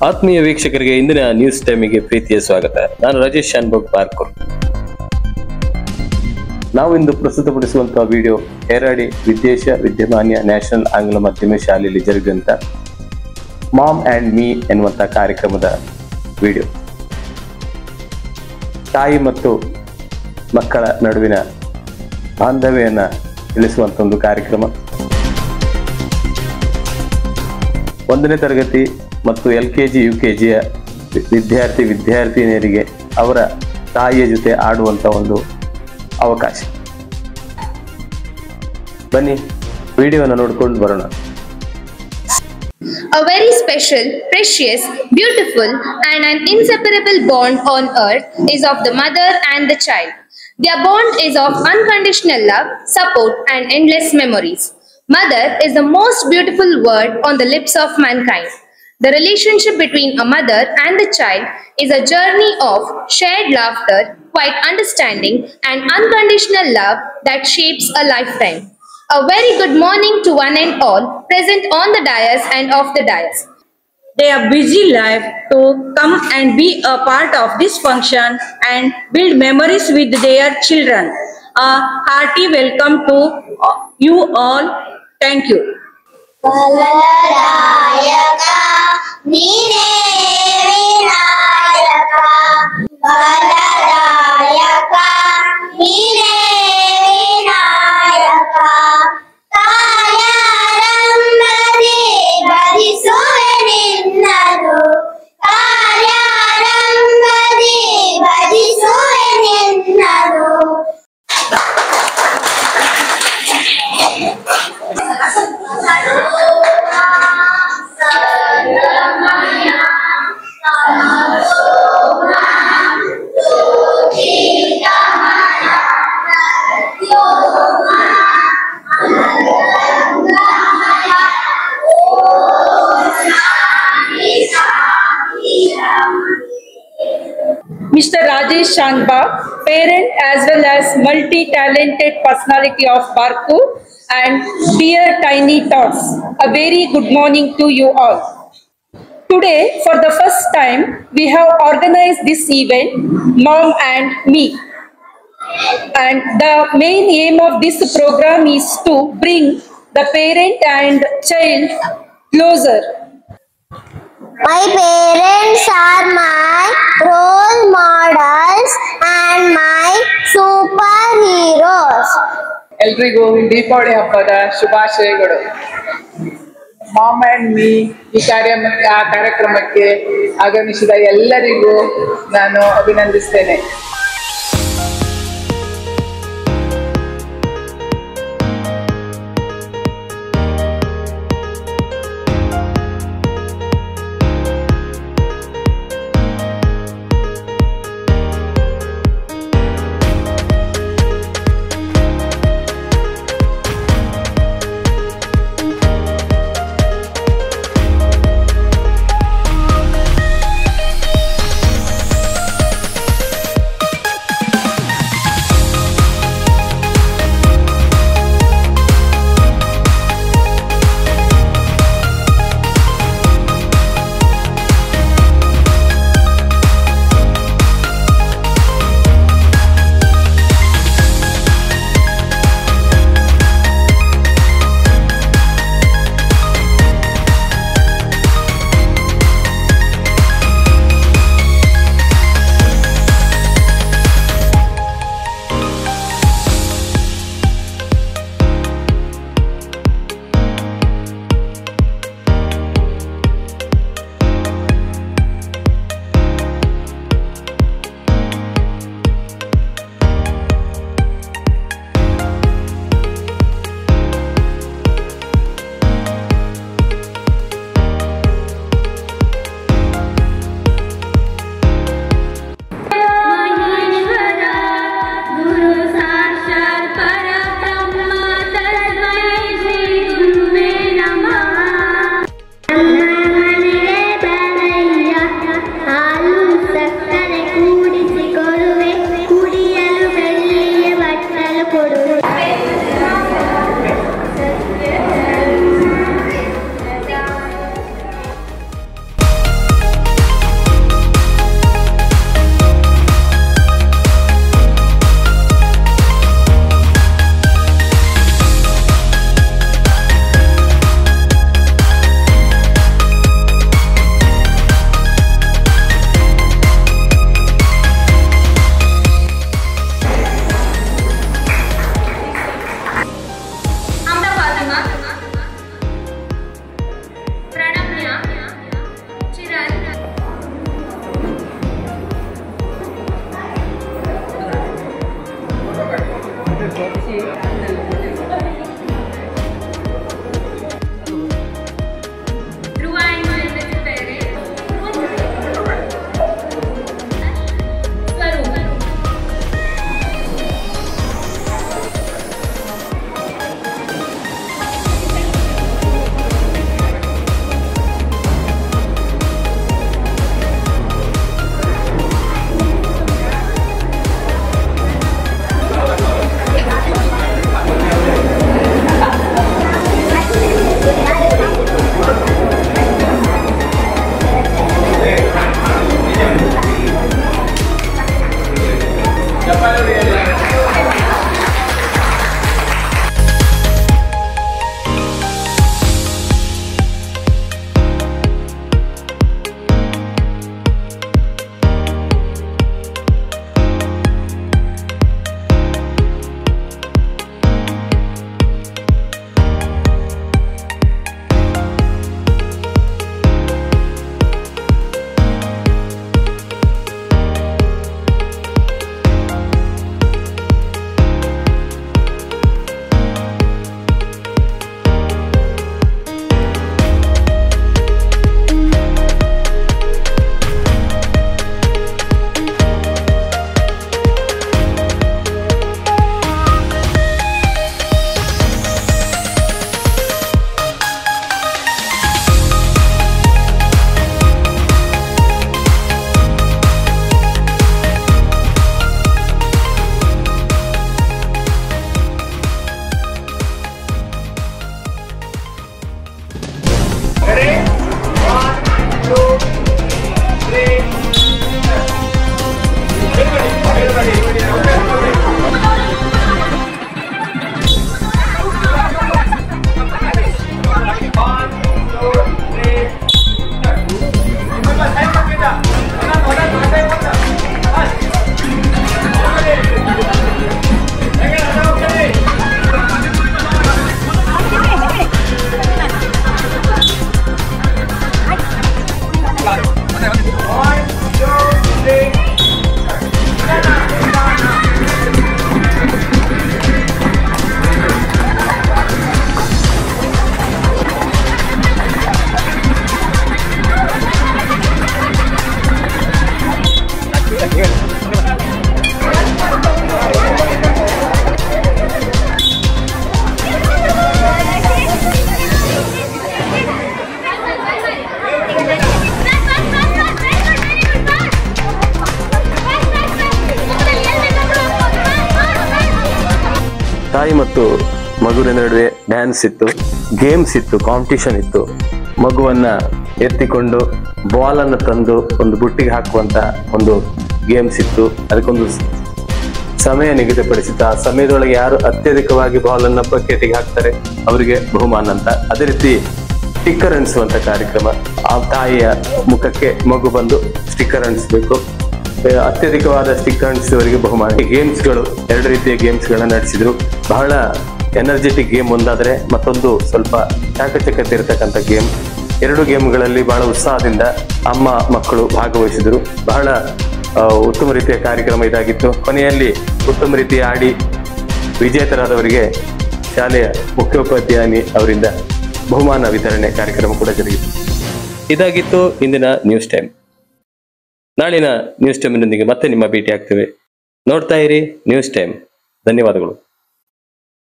ಆತ್ಮೀಯ ವೀಕ್ಷಕರಿಗೆ ಇಂದಿನ ನ್ಯೂಸ್ ಟೈಮಿಗೆ ಪ್ರೀತಿಯ ಸ್ವಾಗತ. ನಾನು ರಾಜೇಶ್ ಶಾನ್ಭೋಗ್ ಬಾರ್ಕೂರ್. ನಾವು ಇಂದು ಪ್ರಸ್ತುತಪಡಿಸುವಂತಹ ವಿಡಿಯೋ ಹೇರಾಡಿ ವಿದೇಶ ವಿದ್ಯಮಾನ್ಯ ನ್ಯಾಷನಲ್ ಆಂಗ್ಲ ಮಾಧ್ಯಮ ಶಾಲೆಯಲ್ಲಿ ಜರುಗಿದಂತ ಮಾಮ್ ಅಂಡ್ ಮೀ ಎನ್ನುವಂತಹ ಕಾರ್ಯಕ್ರಮದ ವಿಡಿಯೋ. ತಾಯಿ ಮತ್ತು ಮಕ್ಕಳ ನಡುವಿನ ಬಾಂಧವ್ಯನ ತಿಳಿಸುವಂತ ಒಂದು ಕಾರ್ಯಕ್ರಮ. 1ನೇ ತರಗತಿ ಮತ್ತು LKG UKGಯ ವಿದ್ಯಾರ್ಥಿನಿಯರಿಗೆ ಅವರ ತಾಯಿಯ ಜೊತೆ ಆಡುವಂತ ಒಂದು ಅವಕಾಶ. ಬನ್ನಿ ವಿಡಿಯೋನ ನೋಡ್ಕೊಂಡು ಬರೋಣ. A very special, precious, beautiful and an inseparable bond on earth is of the mother and the child. Their bond is of unconditional love, support and endless memories. Mother is the most beautiful word on the lips of mankind. The relationship between a mother and the child is a journey of shared laughter, quiet understanding and unconditional love that shapes a lifetime. A very good morning to one and all present on the dais and off the dais. Their busy life to come and be a part of this function and build memories with their children. A hearty welcome to you all. Thank you. Baladayaka, Nine Vinayaka. Baladayaka, Nine Vinayaka. Karyaarambhade bhajisuve ninnadu. Karyaarambhade bhajisuve ninnadu. Mr. Rajesh Shanbag, parent as well as multi-talented personality of Barkoor and dear Tiny Tots, a very good morning to you all. Today, for the first time, we have organized this event, Mom and Me. And the main aim of this program is to bring the parent and child closer. My parents are my role models and my superheroes. ಎಲ್ರಿಗೂ ದೀಪಾವಳಿ ಹಬ್ಬದ ಶುಭಾಶಯಗಳು. Ma'am and me ಈ ಕಾರ್ಯಕ್ರಮಕ್ಕೆ ಆಗಮಿಸಿದ ಎಲ್ಲರಿಗೂ ನಾನು ಅಭಿನಂದಿಸ್ತೇನೆ. ತಾಯಿ ಮತ್ತು ಮಗುವಿನ ನಡುವೆ ಡ್ಯಾನ್ಸ್ ಇತ್ತು, ಗೇಮ್ಸ್ ಇತ್ತು, ಕಾಂಪಿಟಿಷನ್ ಇತ್ತು. ಮಗುವನ್ನ ಎತ್ತಿಕೊಂಡು ಬಾಲ್ ಅನ್ನು ತಂದು ಒಂದು ಬುಟ್ಟಿಗೆ ಹಾಕುವಂತ ಒಂದು ಗೇಮ್ಸ್ ಇತ್ತು. ಅದಕ್ಕೊಂದು ಸಮಯ ನಿಗದಿಪಡಿಸಿತ್ತು. ಆ ಸಮಯದೊಳಗೆ ಯಾರು ಅತ್ಯಧಿಕವಾಗಿ ಬಾಲ್ ಅನ್ನ ಬಕೆಟಿಗೆ ಹಾಕ್ತಾರೆ ಅವರಿಗೆ ಬಹುಮಾನ ಅಂತ. ಅದೇ ರೀತಿ ಸ್ಟಿಕ್ಕರ್ ಅಂಟಿಸುವಂತ ಕಾರ್ಯಕ್ರಮ. ಆ ತಾಯಿಯ ಮುಖಕ್ಕೆ ಮಗು ಬಂದು ಸ್ಟಿಕ್ಕರ್ ಅಂಟಿಸ್ಬೇಕು. ಅತ್ಯಧಿಕವಾದ ಸ್ಟಿಕ್ಕರ್ ಅಂಟಿಸಿದವರಿಗೆ ಬಹುಮಾನ. ಗೇಮ್ಸ್ಗಳು 2 ರೀತಿಯ ಗೇಮ್ಸ್ಗಳನ್ನ ನಡೆಸಿದ್ರು. ಬಹಳ ಎನರ್ಜೆಟಿಕ್ ಗೇಮ್ ಒಂದಾದ್ರೆ ಮತ್ತೊಂದು ಸ್ವಲ್ಪ ಚಾಕಚಕ್ಯತೆ ಇರತಕ್ಕಂಥ ಗೇಮ್. 2 ಗೇಮ್ಗಳಲ್ಲಿ ಬಹಳ ಉತ್ಸಾಹದಿಂದ ಅಮ್ಮ ಮಕ್ಕಳು ಭಾಗವಹಿಸಿದ್ರು. ಬಹಳ ಉತ್ತಮ ರೀತಿಯ ಕಾರ್ಯಕ್ರಮ ಇದಾಗಿತ್ತು. ಕೊನೆಯಲ್ಲಿ ಉತ್ತಮ ರೀತಿಯ ಆಡಿ ವಿಜೇತರಾದವರಿಗೆ ಶಾಲೆಯ ಮುಖ್ಯೋಪಾಧ್ಯಾಯಿನಿ ಅವರಿಂದ ಬಹುಮಾನ ವಿತರಣೆ ಕಾರ್ಯಕ್ರಮ ಕೂಡ ಜರುಗಿತು. ಇದಾಗಿತ್ತು ಇಂದಿನ ನ್ಯೂಸ್ ಟೈಮ್. ನಾಳಿನ ನ್ಯೂಸ್ ಟೈಮ್ನೊಂದಿಗೆ ಮತ್ತೆ ನಿಮ್ಮ ಭೇಟಿ ಆಗ್ತೇವೆ. ನೋಡ್ತಾ ಇರಿ ನ್ಯೂಸ್ ಟೈಮ್. ಧನ್ಯವಾದಗಳು.